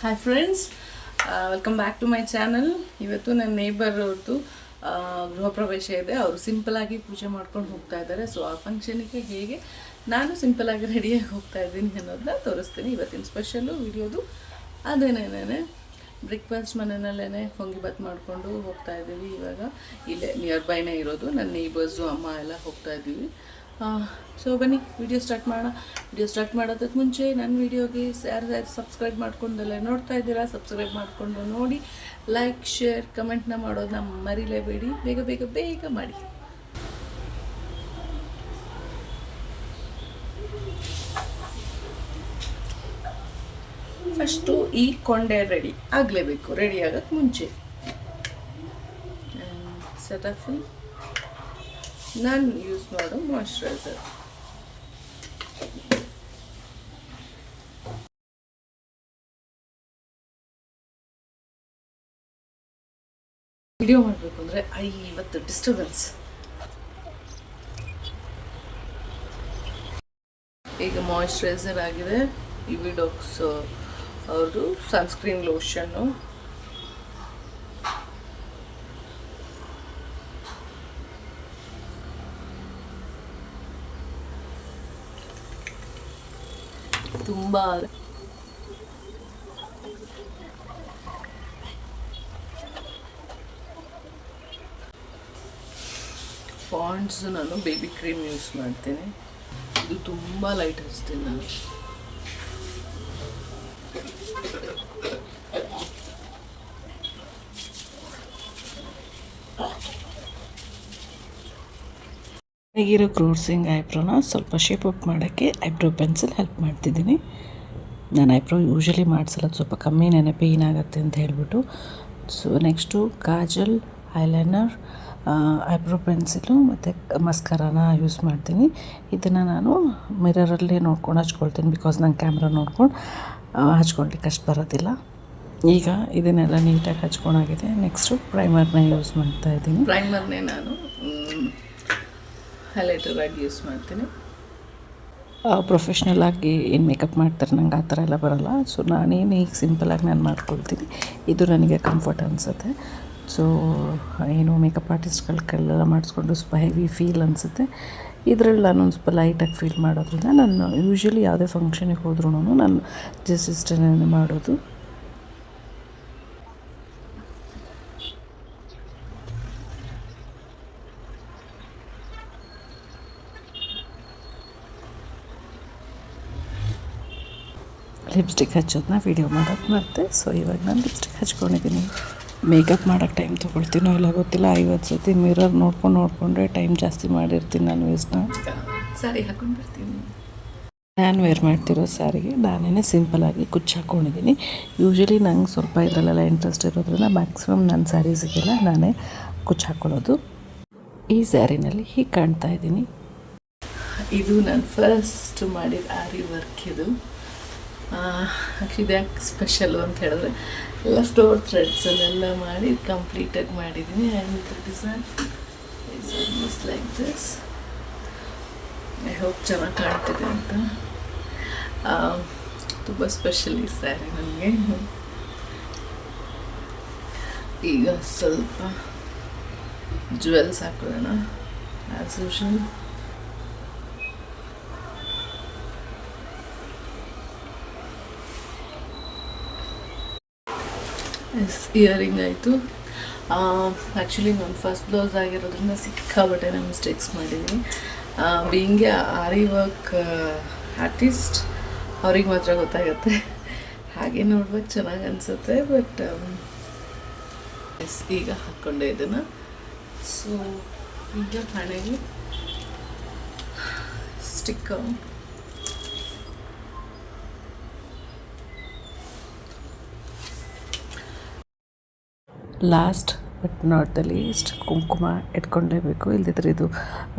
Hi friends, welcome back to my channel. ಇವತ್ತು ನನ್ನ neighbour ಅವ್ರದ್ದು ಗೃಹ ಪ್ರವೇಶ ಇದೆ. ಅವರು ಸಿಂಪಲಾಗಿ ಪೂಜೆ ಮಾಡ್ಕೊಂಡು ಹೋಗ್ತಾ ಇದ್ದಾರೆ. ಸೊ ಆ ಫಂಕ್ಷನಿಗೆ ಹೇಗೆ ನಾನು ಸಿಂಪಲಾಗಿ ರೆಡಿಯಾಗಿ ಹೋಗ್ತಾ ಇದ್ದೀನಿ ಅನ್ನೋದನ್ನ ತೋರಿಸ್ತೀನಿ. ಇವತ್ತಿನ ಸ್ಪೆಷಲ್ಲು ವಿಡಿಯೋದು ಅದೇನೇನೇ. ಬ್ರೇಕ್ಫಾಸ್ಟ್ ಮನೆಯಲ್ಲೇ ಹೊಂಗಿಬಾತ್ ಮಾಡಿಕೊಂಡು ಹೋಗ್ತಾ ಇದ್ದೀವಿ. ಇವಾಗ ಇಲ್ಲೇ ನಿಯರ್ ಬೈನೇ ಇರೋದು. ನನ್ನ ನೇಬರ್ಸು ಅಮ್ಮ ಎಲ್ಲ ಹೋಗ್ತಾ ಇದ್ದೀವಿ. ಸೊ ಬನ್ನಿ ವಿಡಿಯೋ ಸ್ಟಾರ್ಟ್ ಮಾಡೋಣ. ವಿಡಿಯೋ ಸ್ಟಾರ್ಟ್ ಮಾಡೋದಕ್ಕೆ ಮುಂಚೆ ನನ್ನ ವಿಡಿಯೋಗೆ ಯಾರು ಸಬ್ಸ್ಕ್ರೈಬ್ ಮಾಡ್ಕೊಂಡೆಲ್ಲ ನೋಡ್ತಾ ಇದ್ದೀರಾ, ಸಬ್ಸ್ಕ್ರೈಬ್ ಮಾಡಿಕೊಂಡು ನೋಡಿ, ಲೈಕ್ ಶೇರ್ ಕಮೆಂಟ್ನ ಮಾಡೋದನ್ನ ಮರಿಲೇಬೇಡಿ. ಬೇಗ ಬೇಗ ಬೇಗ ಮಾಡಿ. ಫಸ್ಟು ಈ ಕೊಂಡೆ ರೆಡಿ ಆಗಲೇಬೇಕು. ರೆಡಿ ಆಗೋಕ್ಕೆ ಮುಂಚೆ ಸೆಟಫಿಲ್ ನಾನು ಯೂಸ್ ಮಾಡೋ ಮಾಯ್ಶ್ಚರೈಸರ್. ವಿಡಿಯೋ ಮಾಡಬೇಕು ಅಂದರೆ ಇವತ್ತು ಡಿಸ್ಟರ್ಬೆನ್ಸ್. ಈಗ ಮಾಯ್ಶ್ಚರೈಸರ್ ಆಗಿದೆ. ವಿಡಾಕ್ಸ್ ಅವ್ರದ್ದು ಸನ್ಸ್ಕ್ರೀನ್ ಲೋಷನ್ನು. ತುಂಬ ಪಾಂಡ್ಸ್ ನಾನು ಬೇಬಿ ಕ್ರೀಮ್ ಯೂಸ್ ಮಾಡ್ತೀನಿ. ಇದು ತುಂಬ ಲೈಟ್ ಹಚ್ತೀನಿ ನಾನು. ಈಗಿರೋ ಕ್ರೋರ್ಸಿಂಗ್ ಐಬ್ರೋನ ಸ್ವಲ್ಪ ಶೇಪ್ ಅಪ್ ಮಾಡೋಕ್ಕೆ ಐಬ್ರೋ ಪೆನ್ಸಿಲ್ ಹೆಲ್ಪ್ ಮಾಡ್ತಿದ್ದೀನಿ. ನಾನು ಐಬ್ರೋ ಯೂಶಲಿ ಮಾಡಿಸಲ್ಲ, ಸ್ವಲ್ಪ ಕಮ್ಮಿ ಪೇಯ್ನ್ ಆಗುತ್ತೆ ಅಂತ ಹೇಳಿಬಿಟ್ಟು. So next Kajal, eyeliner, eyebrow pencil ಮತ್ತು ಮಸ್ಕರಾನ ಯೂಸ್ ಮಾಡ್ತೀನಿ. ಇದನ್ನು ನಾನು ಮಿರರಲ್ಲಿ ನೋಡ್ಕೊಂಡು ಹಚ್ಕೊಳ್ತೀನಿ, ಬಿಕಾಸ್ ನಾನು ಕ್ಯಾಮ್ರಾ ನೋಡ್ಕೊಂಡು ಹಚ್ಕೊಳ್ಲಿಕ್ಕೆ ಅಷ್ಟು ಬರೋದಿಲ್ಲ. ಈಗ ಇದನ್ನೆಲ್ಲ ನೀಟಾಗಿ ಹಚ್ಕೊಂಡಾಗಿದೆ. ನೆಕ್ಸ್ಟು ಪ್ರೈಮರ್ನ ಯೂಸ್ ಮಾಡ್ತಾಯಿದ್ದೀನಿ. ಪ್ರೈಮರ್ನೇ ನಾನು ಹೈಲೈಟರ್ ಆಗಿ ಯೂಸ್ ಮಾಡ್ತೀನಿ. ಪ್ರೊಫೆಷ್ನಲ್ ಆಗಿ ಏನು ಮೇಕಪ್ ಮಾಡ್ತಾರೆ, ನಂಗೆ ಆ ಥರ ಎಲ್ಲ ಬರೋಲ್ಲ. ಸೊ ನಾನೇನು ಈಗ ಸಿಂಪಲಾಗಿ ನಾನು ಮಾಡ್ಕೊಳ್ತೀನಿ. ಇದು ನನಗೆ ಕಂಫರ್ಟ್ ಅನಿಸುತ್ತೆ. ಸೊ ಏನು ಮೇಕಪ್ ಆರ್ಟಿಸ್ಟ್ಗಳಿಗೆಲ್ಲ ಮಾಡಿಸ್ಕೊಂಡು ಸ್ವಲ್ಪ ಹೆವಿ ಫೀಲ್ ಅನಿಸುತ್ತೆ. ಇದರಲ್ಲಿ ನಾನೊಂದು ಸ್ವಲ್ಪ ಲೈಟಾಗಿ ಫೀಲ್ ಮಾಡೋದ್ರಿಂದ ನಾನು ಯೂಶ್ವಲಿ ಯಾವುದೇ ಫಂಕ್ಷನಿಗೆ ಹೋದ್ರೂ ನಾನು ಜಸ್ಟ್ ಇಷ್ಟನ್ನೇ ಮಾಡೋದು. ಲಿಪ್ಸ್ಟಿಕ್ ಹಚ್ಚೋದನ್ನ ವೀಡಿಯೋ ಮಾಡೋದು ಮತ್ತೆ. ಸೊ ಇವಾಗ ನಾನು ಲಿಪ್ಸ್ಟಿಕ್ ಹಚ್ಕೊಂಡಿದ್ದೀನಿ. ಮೇಕಪ್ ಮಾಡೋಕ್ಕೆ ಟೈಮ್ ತೊಗೊಳ್ತೀನೋ ಇಲ್ಲ ಗೊತ್ತಿಲ್ಲ. 50 ಸತಿ ಮಿರರ್ ನೋಡ್ಕೊಂಡ್ರೆ ಟೈಮ್ ಜಾಸ್ತಿ ಮಾಡಿರ್ತೀನಿ. ನಾನು ವೇಸ್ಟ್ನ ಸ್ಯಾರಿ ಹಾಕೊಂಡು ಬರ್ತೀನಿ. ನಾನು ವೇರ್ ಮಾಡ್ತಿರೋ ಸ್ಯಾರಿಗೆ ನಾನೇ ಸಿಂಪಲಾಗಿ ಕುಚ್ಚು ಹಾಕ್ಕೊಂಡಿದ್ದೀನಿ. ಯೂಶ್ವಲಿ ನಂಗೆ ಸ್ವಲ್ಪ ಇದರಲ್ಲೆಲ್ಲ ಇಂಟ್ರೆಸ್ಟ್ ಇರೋದ್ರಿಂದ ಮ್ಯಾಕ್ಸಿಮಮ್ ನನ್ನ ಸ್ಯಾರೀಸಿಗೆಲ್ಲ ನಾನೇ ಕುಚ್ಚು ಹಾಕ್ಕೊಳ್ಳೋದು. ಈ ಸ್ಯಾರಿನಲ್ಲಿ ಹೀಗೆ ಕಾಣ್ತಾ ಇದ್ದೀನಿ. ಇದು ನಾನು ಫಸ್ಟ್ ಮಾಡಿದ ಆರಿ ವರ್ಕ್. ಇದು ಇದು ಯಾಕೆ ಸ್ಪೆಷಲು ಅಂತ ಹೇಳಿದ್ರೆ ಲೆಫ್ಟ್ ಓವರ್ ಥ್ರೆಡ್ಸನ್ನೆಲ್ಲ ಮಾಡಿ ಕಂಪ್ಲೀಟಾಗಿ ಮಾಡಿದ್ದೀನಿ. And design is almost like this. I hope ಚೆನ್ನಾಗಿ ಕಾಣ್ತಿದೆ ಅಂತ. ತುಂಬ ಸ್ಪೆಷಲ್ ಈ ಸ್ಯಾರಿ ನನಗೆ. ಈಗ ಸ್ವಲ್ಪ ಜ್ಯುವೆಲ್ಸ್ ಹಾಕೋಣ ಆ್ಯಸ್ ಯೂಶುವಲ್. ಇಯರಿಂಗ್ ಆಯಿತು. ಆ್ಯಕ್ಚುಲಿ ನಾನು ಫಸ್ಟ್ ಬ್ಲೌಸ್ ಆಗಿರೋದ್ರಿಂದ ಸಿಕ್ಕಾಬಟ್ಟೆ ನಾನು ಮಿಸ್ಟೇಕ್ಸ್ ಮಾಡಿದ್ದೀನಿ. ಬೀಯಿಂಗ್ ಆರಿ ವರ್ಕ್ ಆರ್ಟಿಸ್ಟ್ ಅವ್ರಿಗೆ ಮಾತ್ರ ಗೊತ್ತಾಗುತ್ತೆ. ಹಾಗೆ ನೋಡ್ಬೇಕು ಚೆನ್ನಾಗಿ ಅನಿಸುತ್ತೆ. ಬಟ್ ಈಗ ಹಾಕ್ಕೊಂಡೆ ಇದನ್ನು. ಸೊ ಈಗ ಹಣೆಗೆ sticker. Last but not the least ಕುಂಕುಮ ಇಟ್ಕೊಳ್ಳೇಬೇಕು. ಇಲ್ದಿದ್ರೆ ಇದು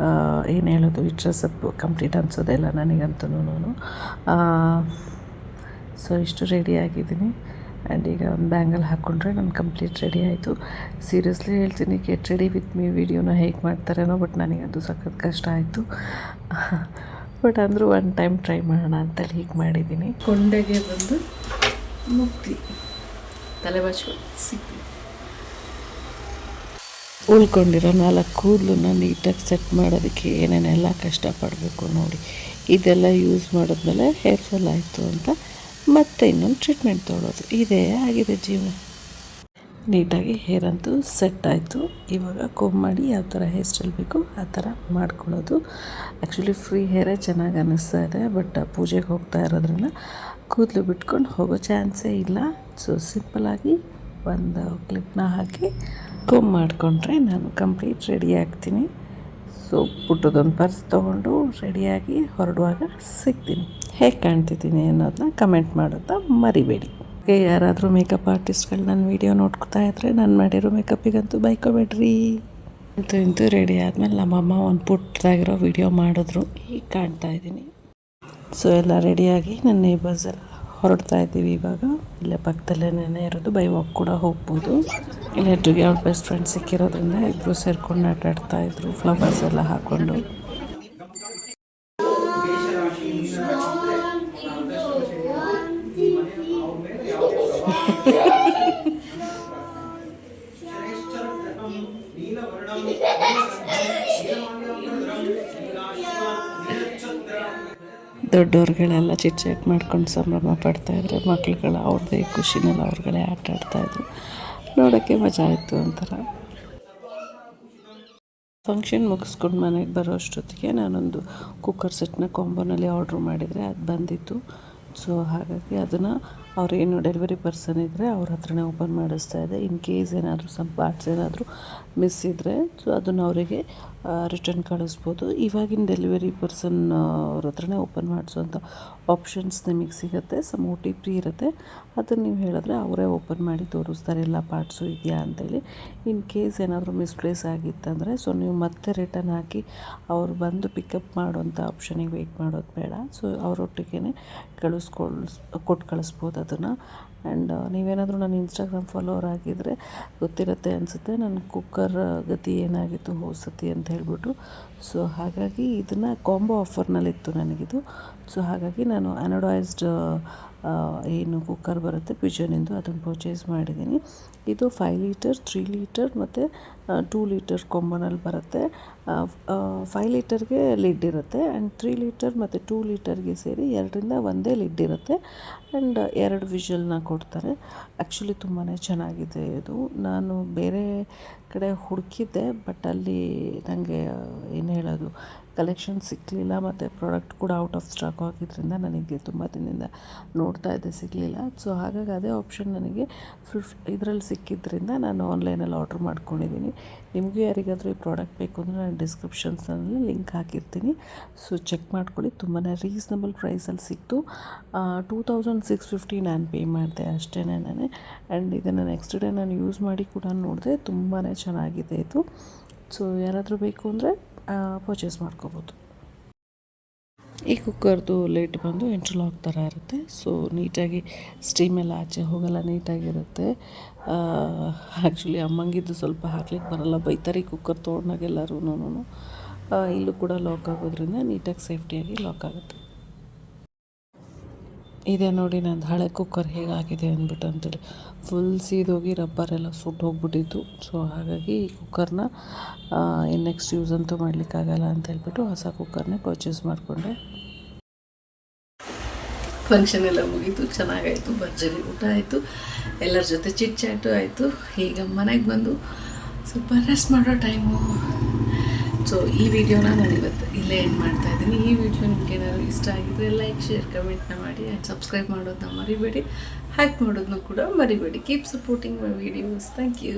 ಏನು ಹೇಳೋದು, ಈ ಡ್ರೆಸ್ಸಪ್ ಕಂಪ್ಲೀಟ್ ಅನಿಸೋದಿಲ್ಲ ನನಗಂತೂ. ಸೊ ಇಷ್ಟು ರೆಡಿ ಆಗಿದ್ದೀನಿ. ಆ್ಯಂಡ್ ಈಗ ಒಂದು ಬ್ಯಾಂಗಲ್ ಹಾಕ್ಕೊಂಡ್ರೆ ನಾನು ಕಂಪ್ಲೀಟ್ ರೆಡಿ ಆಯಿತು. ಸೀರಿಯಸ್ಲಿ ಹೇಳ್ತೀನಿ, ಗೆಟ್ ರೆಡಿ ವಿತ್ ಮೀ ವಿಡಿಯೋನ ಹೇಗೆ ಮಾಡ್ತಾರೇನೋ, ಬಟ್ ನನಗದು ಸಖತ್ ಕಷ್ಟ ಆಯಿತು. ಬಟ್ ಅಂದರೂ ಒನ್ ಟೈಮ್ ಟ್ರೈ ಮಾಡೋಣ ಅಂತೇಳಿ ಹೀಗೆ ಮಾಡಿದ್ದೀನಿ. ಕೊಂಡೆಗೆ ಬಂದು ಮುಕ್ತಿ. ತಲೆ ಬಾಚ್ಕೊಂಡು ಸಿಗ್ತೀವಿ. ಉಳ್ಕೊಂಡಿರೋ 4 ಕೂದಲನ್ನ ನೀಟಾಗಿ ಸೆಟ್ ಮಾಡೋದಕ್ಕೆ ಏನೇನೆಲ್ಲ ಕಷ್ಟಪಡಬೇಕು ನೋಡಿ. ಇದೆಲ್ಲ ಯೂಸ್ ಮಾಡಿದ್ಮೇಲೆ ಹೇರ್ ಫಾಲ್ ಆಯಿತು ಅಂತ ಮತ್ತೆ ಇನ್ನೊಂದು ಟ್ರೀಟ್ಮೆಂಟ್ ತೊಗೊಳೋದು. ಇದೇ ಆಗಿದೆ ಜೀವನ. ನೀಟಾಗಿ ಹೇರ್ ಅಂತೂ ಸೆಟ್ ಆಯಿತು. ಇವಾಗ ಕೋಮ್ ಮಾಡಿ ಯಾವ ಥರ ಹೇರ್ ಸ್ಟೈಲ್ ಬೇಕು ಆ ಥರ ಮಾಡ್ಕೊಳ್ಳೋದು. ಆ್ಯಕ್ಚುಲಿ ಫ್ರೀ ಹೇರೇ ಚೆನ್ನಾಗಿ ಅನ್ನಿಸ್ತಾ ಇದೆ, ಬಟ್ ಪೂಜೆಗೆ ಹೋಗ್ತಾ ಇರೋದ್ರಿಂದ ಕೂದಲು ಬಿಟ್ಕೊಂಡು ಹೋಗೋ ಚಾನ್ಸೇ ಇಲ್ಲ. ಸೊ ಸಿಂಪಲಾಗಿ ಒಂದು ಕ್ಲಿಪ್ನ ಹಾಕಿ ಕೋಮ್ ಮಾಡಿಕೊಂಡ್ರೆ ನಾನು ಕಂಪ್ಲೀಟ್ ರೆಡಿ ಆಗ್ತೀನಿ. ಸೊ ಪುಟ್ಟದೊಂದು ಪರ್ಸ್ ತೊಗೊಂಡು ರೆಡಿಯಾಗಿ ಹೊರಡುವಾಗ ಸಿಗ್ತೀನಿ. ಹೇಗೆ ಕಾಣ್ತಿದ್ದೀನಿ ಅನ್ನೋದನ್ನ ಕಮೆಂಟ್ ಮಾಡೋದನ್ನ ಮರಿಬೇಡಿ. ಯಾರಾದರೂ ಮೇಕಪ್ ಆರ್ಟಿಸ್ಟ್ಗಳು ನನ್ನ ವೀಡಿಯೋ ನೋಡ್ಕೊತಾ ಇದ್ದರೆ ನಾನು ಮಾಡಿರೋ ಮೇಕಪ್ಪಿಗಂತೂ ಬೈಕೋಬೇಡ್ರಿ. ಇಂತೂ ರೆಡಿ ಆದಮೇಲೆ ನಮ್ಮಮ್ಮ ಒಂದು ಪುಟ್ಟದಾಗಿರೋ ವೀಡಿಯೋ ಮಾಡಿದ್ರು. ಹೀಗೆ ಕಾಣ್ತಾ ಇದ್ದೀನಿ. ಸೊ ಎಲ್ಲ ರೆಡಿಯಾಗಿ ನನ್ನ ನೇಬರ್ಸ್ ಎಲ್ಲ ಹೊರಡ್ತಾ ಇದ್ದೀವಿ. ಇವಾಗ ಇಲ್ಲೇ ಪಕ್ಕದಲ್ಲೇ ಇರೋದು, ಬೈ ವಾಕ್ ಕೂಡ ಹೋಗ್ಬೋದು. ಇಲ್ಲಿಗೆ ಅವ್ರ ಬೆಸ್ಟ್ ಫ್ರೆಂಡ್ ಸಿಕ್ಕಿರೋದ್ರಿಂದ ಇಬ್ಬರು ಸೇರ್ಕೊಂಡು ಆಟಾಡ್ತಾ ಇದ್ರು, ಫ್ಲವರ್ಸ್ ಎಲ್ಲ ಹಾಕ್ಕೊಂಡು. ದೊಡ್ಡವ್ರುಗಳೆಲ್ಲ ಚಿಟ್ ಮಾಡ್ಕೊಂಡು ಸಂಭ್ರಮ ಪಡ್ತಾಯಿದ್ರು. ಮಕ್ಳುಗಳು ಅವ್ರದ್ದೇ ಖುಷಿನಲ್ಲಿ ಅವ್ರುಗಳೇ ಆಟ ಆಡ್ತಾಯಿದ್ರು. ನೋಡೋಕ್ಕೆ ಮಜಾ ಆಯಿತು ಒಂಥರ. ಫಂಕ್ಷನ್ ಮುಗಿಸ್ಕೊಂಡು ಮನೆಗೆ ಬರೋ ಅಷ್ಟೊತ್ತಿಗೆ ನಾನೊಂದು ಕುಕ್ಕರ್ ಸೆಟ್ನ ಕಾಂಬೋನಲ್ಲಿ ಆರ್ಡ್ರ್ ಮಾಡಿದರೆ ಅದು ಬಂದಿತ್ತು. ಸೊ ಹಾಗಾಗಿ ಅದನ್ನು ಅವರೇನು ಡೆಲಿವರಿ ಪರ್ಸನ್ ಇದ್ದರೆ ಅವ್ರ ಹತ್ರನೇ ಓಪನ್ ಮಾಡಿಸ್ತಾ ಇದೆ. ಇನ್ ಕೇಸ್ ಏನಾದರೂ ಸಮ್ ಪಾರ್ಟ್ಸ್ ಏನಾದರೂ ಮಿಸ್ ಇದ್ದರೆ ಸೊ ಅದನ್ನು ಅವರಿಗೆ ರಿಟರ್ನ್ ಕಳಿಸ್ಬೋದು. ಇವಾಗಿನ ಡೆಲಿವರಿ ಪರ್ಸನ್ ಅವ್ರ ಹತ್ರನೇ ಓಪನ್ ಮಾಡಿಸೋಂಥ ಆಪ್ಷನ್ಸ್ ನಿಮಗೆ ಸಿಗುತ್ತೆ. ಸಮ್ OTP ಇರುತ್ತೆ, ಅದನ್ನು ನೀವು ಹೇಳಿದ್ರೆ ಅವರೇ ಓಪನ್ ಮಾಡಿ ತೋರಿಸ್ತಾರೆ ಎಲ್ಲ ಪಾರ್ಟ್ಸು ಇದೆಯಾ ಅಂತೇಳಿ. ಇನ್ ಕೇಸ್ ಏನಾದರೂ ಮಿಸ್ಪ್ಲೇಸ್ ಆಗಿತ್ತಂದರೆ ಸೊ ನೀವು ಮತ್ತೆ ರಿಟರ್ನ್ ಹಾಕಿ ಅವ್ರು ಬಂದು ಪಿಕಪ್ ಮಾಡೋಂಥ ಆಪ್ಷನಿಗೆ ವೆಯ್ಟ್ ಮಾಡೋದು ಬೇಡ. ಸೊ ಅವರೊಟ್ಟಿಗೆ ಕೊಟ್ಟು ಕಳಿಸ್ಬೋದು ಅದನ್ನು. ಆ್ಯಂಡ್ ನೀವೇನಾದರೂ ನನ್ನ ಇನ್ಸ್ಟಾಗ್ರಾಮ್ ಫಾಲೋವರ್ ಆಗಿದ್ದರೆ ಗೊತ್ತಿರುತ್ತೆ ಅನಿಸುತ್ತೆ, ನನ್ನ ಕುಕ್ಕರ್ ಗತಿ ಏನಾಗಿತ್ತು ಹೋಸತಿ ಅಂತ ಹೇಳ್ಬಿಟ್ಟು. ಸೊ ಹಾಗಾಗಿ ಇದನ್ನು ಕಾಂಬೋ ಆಫರ್ನಲ್ಲಿತ್ತು ನನಗಿದು. ಸೊ ಹಾಗಾಗಿ ನಾನು ಅನೋಡೈಸ್ಡ್ ಏನು ಕುಕ್ಕರ್ ಬರುತ್ತೆ ಪಿಜನಿಂದು, ಅದನ್ನು ಪರ್ಚೇಸ್ ಮಾಡಿದ್ದೀನಿ. ಇದು 5 ಲೀಟರ್, 3 ಲೀಟರ್ ಮತ್ತು 2 ಲೀಟರ್ ಕಾಂಬೋನಲ್ಲಿ ಬರುತ್ತೆ. 5 ಲೀಟರ್ಗೆ ಲಿಡ್ ಇರುತ್ತೆ ಆ್ಯಂಡ್ 3 ಲೀಟರ್ ಮತ್ತು 2 ಲೀಟರ್ಗೆ ಸೇರಿ 2ರಿಂದ 1 ಲಿಡ್ ಇರುತ್ತೆ. ಆ್ಯಂಡ್ 2 ವಿಷಲ್ನ ಕೊಡ್ತಾರೆ. ಆ್ಯಕ್ಚುಲಿ ತುಂಬಾ ಚೆನ್ನಾಗಿದೆ ಇದು. ನಾನು ಬೇರೆ ಕಡೆ ಹುಡುಕಿದ್ದೆ, ಬಟ್ ಅಲ್ಲಿ ನನಗೆ ಏನು ಹೇಳೋದು ಕಲೆಕ್ಷನ್ ಸಿಕ್ಕಲಿಲ್ಲ, ಮತ್ತು ಪ್ರಾಡಕ್ಟ್ ಕೂಡ ಔಟ್ ಆಫ್ ಸ್ಟಾಕ್ ಆಗಿದ್ದರಿಂದ ನನಗೆ ತುಂಬ ದಿನದಿಂದ ನೋಡ್ತಾ ಇದ್ದೆ, ಸಿಗಲಿಲ್ಲ. ಸೊ ಹಾಗಾಗಿ ಅದೇ ಆಪ್ಷನ್ ನನಗೆ ಇದರಲ್ಲಿ ಸಿಕ್ಕಿದ್ರಿಂದ ನಾನು ಆನ್ಲೈನಲ್ಲಿ ಆರ್ಡ್ರ್ ಮಾಡ್ಕೊಂಡಿದ್ದೀನಿ. ನಿಮಗೂ ಯಾರಿಗಾದರೂ ಈ ಪ್ರಾಡಕ್ಟ್ ಬೇಕು ಅಂದರೆ ನಾನು ಡಿಸ್ಕ್ರಿಪ್ಷನ್ಸಲ್ಲಿ ಲಿಂಕ್ ಹಾಕಿರ್ತೀನಿ. ಸೊ ಚೆಕ್ ಮಾಡ್ಕೊಳ್ಳಿ. ತುಂಬಾ ರೀಸನಬಲ್ ಪ್ರೈಸಲ್ಲಿ ಸಿಕ್ತು. 2650 ನಾನು ಪೇ ಮಾಡಿದೆ ಅಷ್ಟೇ ನಾನು. ಆ್ಯಂಡ್ ಇದನ್ನು ನೆಕ್ಸ್ಟ್ ಡೇ ನಾನು ಯೂಸ್ ಮಾಡಿ ಕೂಡ ನೋಡಿದೆ, ತುಂಬಾ ಚೆನ್ನಾಗಿದೆ ಇದು. ಸೊ ಯಾರಾದರೂ ಬೇಕು ಅಂದರೆ ಪರ್ಚೇಸ್ ಮಾಡ್ಕೋಬೋದು. ಈ ಕುಕ್ಕರ್ದು ಲೇಟ್ ಬಂದು ಇಂಟರ್ಲಾಕ್ ಥರ ಇರುತ್ತೆ. ಸೊ ನೀಟಾಗಿ ಸ್ಟೀಮೆಲ್ಲ ಆಚೆ ಹೋಗಲ್ಲ, ನೀಟಾಗಿರುತ್ತೆ. ಆ್ಯಕ್ಚುಲಿ ಅಮ್ಮಂಗಿದ್ದು ಸ್ವಲ್ಪ ಹಾಕ್ಲಿಕ್ಕೆ ಬರಲ್ಲ, ಬೈತಾರೆ ಈ ಕುಕ್ಕರ್ ತೊಗೊಂಡಾಗೆಲ್ಲರೂ. ಇಲ್ಲೂ ಕೂಡ ಲಾಕ್ ಆಗೋದ್ರಿಂದ ನೀಟಾಗಿ ಸೇಫ್ಟಿಯಾಗಿ ಲಾಕ್ ಆಗುತ್ತೆ. ಇದೇ ನೋಡಿ ನಂದು ಹಳೆ ಕುಕ್ಕರ್ ಹೇಗಾಗಿದೆ ಅಂದ್ಬಿಟ್ಟು ಅಂತೇಳಿ ಫುಲ್ ಸೀದೋಗಿ ರಬ್ಬರೆಲ್ಲ ಸುಟ್ಟು ಹೋಗ್ಬಿಟ್ಟಿತ್ತು. ಸೊ ಹಾಗಾಗಿ ಈ ಕುಕ್ಕರ್ನ ನೆಕ್ಸ್ಟ್ ಯೂಸ್ ಅಂತೂ ಮಾಡಲಿಕ್ಕಾಗಲ್ಲ ಅಂತ ಹೇಳ್ಬಿಟ್ಟು ಹೊಸ ಕುಕ್ಕರ್ನೇ ಪರ್ಚೇಸ್ ಮಾಡಿಕೊಂಡೆ. ಫಂಕ್ಷನ್ ಎಲ್ಲ ಮುಗೀತು, ಚೆನ್ನಾಗಾಯಿತು, ಭರ್ಜರಿ ಊಟ ಆಯಿತು, ಎಲ್ಲರ ಜೊತೆ ಚಿಟ್ ಚಾಟು ಆಯಿತು. ಈಗ ಮನೆಗೆ ಬಂದು ಸ್ವಲ್ಪ ರೆಸ್ಟ್ ಮಾಡೋ ಟೈಮು. ಸೊ ಈ ವಿಡಿಯೋನ ನಾನು ಇವತ್ತು ಇಲ್ಲೇ ಎಂಡ್ ಮಾಡ್ತಾಯಿದ್ದೀನಿ. ಈ ವಿಡಿಯೋ ನಿಮ್ಗೆ ಏನಾದರೂ ಇಷ್ಟ ಆಗಿದ್ದರೆ ಲೈಕ್, ಶೇರ್, ಕಮೆಂಟ್ನ ಮಾಡಿ ಆ್ಯಂಡ್ ಸಬ್ಸ್ಕ್ರೈಬ್ ಮಾಡೋದನ್ನ ಮರಿಬೇಡಿ. ಹ್ಯಾಕ್ ಮಾಡೋದನ್ನು ಕೂಡ ಮರಿಬೇಡಿ. Keep supporting my videos. Thank you.